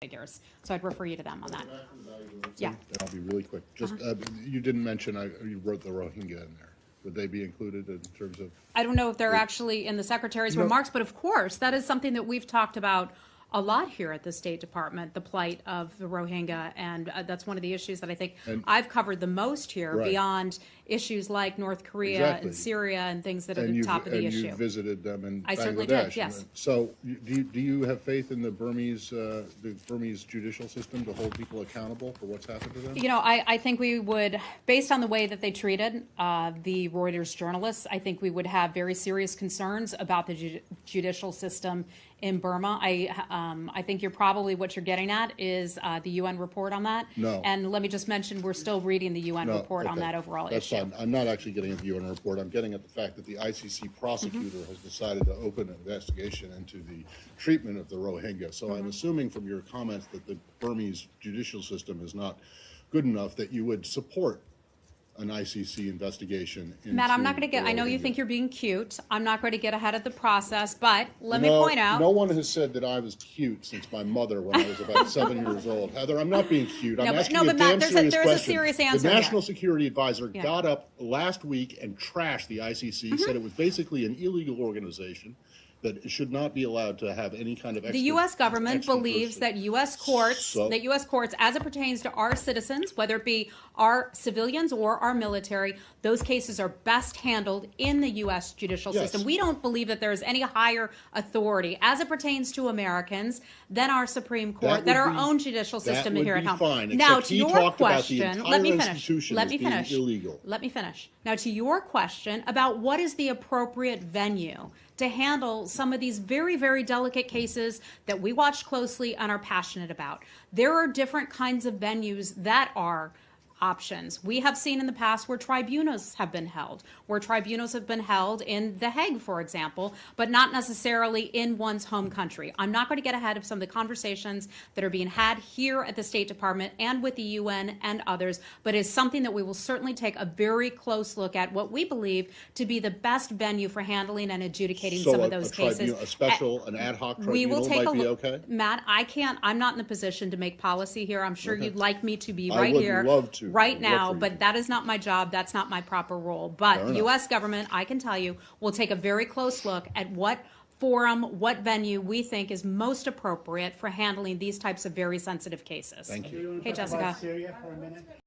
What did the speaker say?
figures. So I'd refer you to them on that. Yeah. I'll be really quick. Just you didn't mention you wrote the Rohingya in there. Would they be included in terms of? I don't know if they're actually in the Secretary's remarks, but of course, that is something that we've talked about a lot here at the State Department, the plight of the Rohingya, and that's one of the issues that I think I've covered the most here, beyond issues like North Korea and Syria and things that are the top of the issue. And you visited them in Bangladesh. I certainly did, yes. So do you have faith in the Burmese judicial system to hold people accountable for what's happened to them? You know, I think we would, based on the way that they treated the Reuters journalists, I think we would have very serious concerns about the judicial system in Burma. I think what you're getting at is the UN report on that. No. And let me just mention, we're still reading the UN report on that overall issue. Fine. I'm not actually getting at the UN report. I'm getting at the fact that the ICC prosecutor has decided to open an investigation into the treatment of the Rohingya. So I'm assuming from your comments that the Burmese judicial system is not good enough that you would support an ICC investigation into Matt, I'm not going to get, I know you think you're being cute. I'm not going to get ahead of the process, but let me point out. No one has said that I was cute since my mother when I was about 7 years old. Heather, I'm not being cute. I'm asking you a damn serious question. There's a serious answer The National Security Advisor got up last week and trashed the ICC, said it was basically an illegal organization, that it should not be allowed to have any kind of The U.S. government believes that U.S. courts, as it pertains to our citizens, whether it be our civilians or our military, those cases are best handled in the U.S. judicial system. We don't believe that there is any higher authority as it pertains to Americans than our Supreme Court, than our own judicial system here at home. Fine, now, to your question, let me finish. Now, to your question about what is the appropriate venue to handle some of these very, very delicate cases that we watch closely and are passionate about. There are different kinds of venues that are options. We have seen in the past where tribunals have been held, in The Hague, for example, but not necessarily in one's home country. I'm not going to get ahead of some of the conversations that are being had here at the State Department and with the UN and others, but it's something that we will certainly take a very close look at, what we believe to be the best venue for handling and adjudicating some of those cases. An ad hoc tribunal might be okay? Matt, I'm not in the position to make policy here. I'm sure you'd like me to be right here. Love to. Right now, but that is not my job. That's not my proper role. But U.S. government, I can tell you, will take a very close look at what forum, what venue we think is most appropriate for handling these types of very sensitive cases. Thank you. Hey, Jessica.